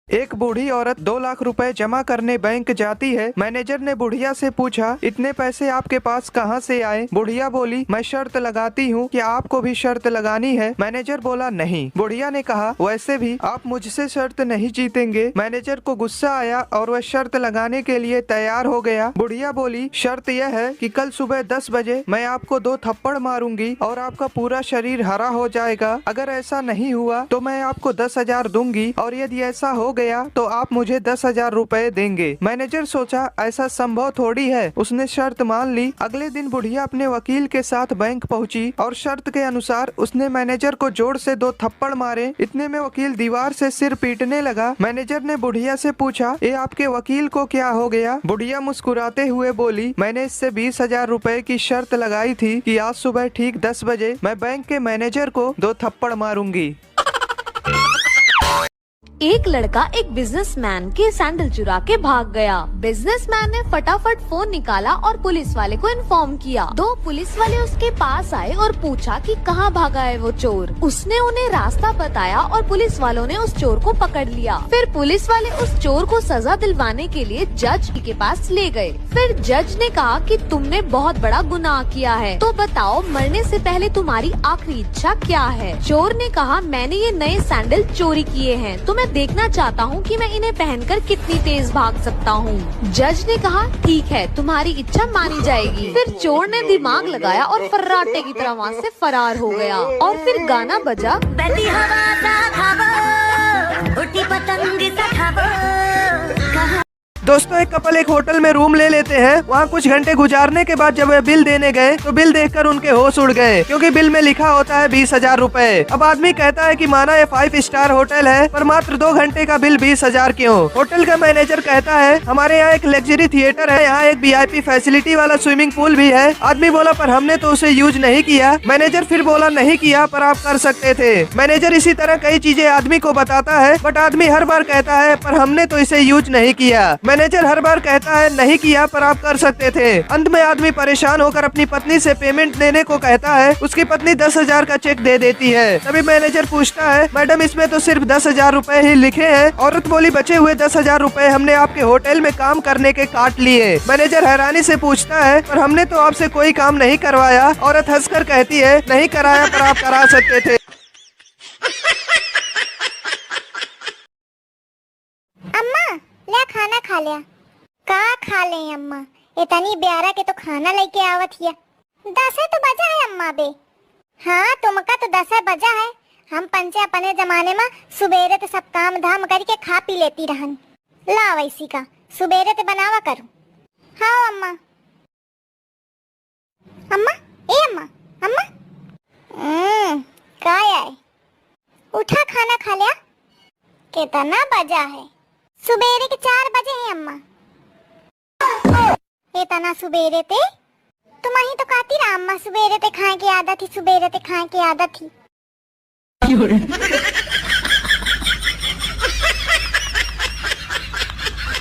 एक बूढ़ी औरत 2 लाख रुपए जमा करने बैंक जाती है। मैनेजर ने बुढ़िया से पूछा, इतने पैसे आपके पास कहाँ से आए? बुढ़िया बोली, मैं शर्त लगाती हूँ कि आपको भी शर्त लगानी है। मैनेजर बोला, नहीं। बुढ़िया ने कहा, वैसे भी आप मुझसे शर्त नहीं जीतेंगे। मैनेजर को गुस्सा आया और वह शर्त लगाने के लिए तैयार हो गया। बुढ़िया बोली, शर्त यह है कि कल सुबह 10 बजे मैं आपको 2 थप्पड़ मारूंगी और आपका पूरा शरीर हरा हो जाएगा। अगर ऐसा नहीं हुआ तो मैं आपको 10,000 दूंगी और यदि ऐसा हो गया तो आप मुझे 10,000 रुपए देंगे। मैनेजर सोचा, ऐसा संभव थोड़ी है। उसने शर्त मान ली। अगले दिन बुढ़िया अपने वकील के साथ बैंक पहुंची और शर्त के अनुसार उसने मैनेजर को जोर से 2 थप्पड़ मारे। इतने में वकील दीवार से सिर पीटने लगा। मैनेजर ने बुढ़िया से पूछा, ये आपके वकील को क्या हो गया? बुढ़िया मुस्कुराते हुए बोली, मैंने इससे 20,000 रुपए की शर्त लगाई थी कि आज सुबह ठीक 10 बजे मैं बैंक के मैनेजर को 2 थप्पड़ मारूंगी। एक लड़का एक बिजनेसमैन के सैंडल चुरा के भाग गया। बिजनेसमैन ने फटाफट फोन निकाला और पुलिस वाले को इन्फॉर्म किया। 2 पुलिस वाले उसके पास आए और पूछा कि कहाँ भागा है वो चोर। उसने उन्हें रास्ता बताया और पुलिस वालों ने उस चोर को पकड़ लिया। फिर पुलिस वाले उस चोर को सजा दिलवाने के लिए जज के पास ले गए। फिर जज ने कहा कि तुमने बहुत बड़ा गुनाह किया है, तो बताओ मरने से पहले तुम्हारी आखिरी इच्छा क्या है? चोर ने कहा, मैंने ये नए सैंडल चोरी किए हैं, तो मैं देखना चाहता हूँ कि मैं इन्हें पहनकर कितनी तेज भाग सकता हूँ। जज ने कहा, ठीक है, तुम्हारी इच्छा मानी जाएगी। फिर चोर ने दिमाग लगाया और फर्राटे की तरह वहाँ से फरार हो गया। और फिर गाना बजा, बहती हवा सा खाबो, उठी पतंग सा खाबो। दोस्तों, एक कपल एक होटल में रूम ले लेते हैं। वहाँ कुछ घंटे गुजारने के बाद जब वे बिल देने गए तो बिल देखकर उनके होश उड़ गए, क्योंकि बिल में लिखा होता है 20,000 रुपए। अब आदमी कहता है कि माना ये 5 स्टार होटल है, पर मात्र 2 घंटे का बिल 20,000 क्यों? होटल का मैनेजर कहता है, हमारे यहाँ एक लग्जरी थिएटर है, यहाँ एक VIP फैसिलिटी वाला स्विमिंग पूल भी है। आदमी बोला, पर हमने तो उसे यूज नहीं किया। मैनेजर फिर बोला, नहीं किया, पर आप कर सकते थे। मैनेजर इसी तरह कई चीजें आदमी को बताता है, बट आदमी हर बार कहता है, पर हमने तो इसे यूज नहीं किया। मैनेजर हर बार कहता है, नहीं किया, पर आप कर सकते थे। अंत में आदमी परेशान होकर अपनी पत्नी से पेमेंट देने को कहता है। उसकी पत्नी 10,000 का चेक दे देती है। तभी मैनेजर पूछता है, मैडम इसमें तो सिर्फ 10,000 रुपए ही लिखे हैं। औरत बोली, बचे हुए 10,000 रुपए हमने आपके होटल में काम करने के काट लिए। मैनेजर हैरानी से पूछता है, पर हमने तो आपसे कोई काम नहीं करवाया। औरत हंसकर कहती है, नहीं कराया, पर आप करा सकते थे। अम्मा, ले खाना खा लिया। का खा ले अम्मा, इतनी ब्यारा के तो खाना लेके आवत हिया। 10 तो बजा है अम्मा बे। हाँ, तुमका तो 10 बजा है। हम पंचे अपने जमाने में सुबेरे तो सब काम धाम करके खा पी लेती रहन। ला वैसी का सुबेरे तो बनावा करूं। हाँ अम्मा। अम्मा, ए अम्मा, अम्मा। का आए? उठा, खाना खा लिया। कितना बजा है? सुबेरे के 4 बजे हैं अम्मा। इतना सुबेरे ते तुम ही तो कहती रहा अम्मा, सुबेरे ते खाए की आदत थी, सुबेरे ते खाए की आदत थी।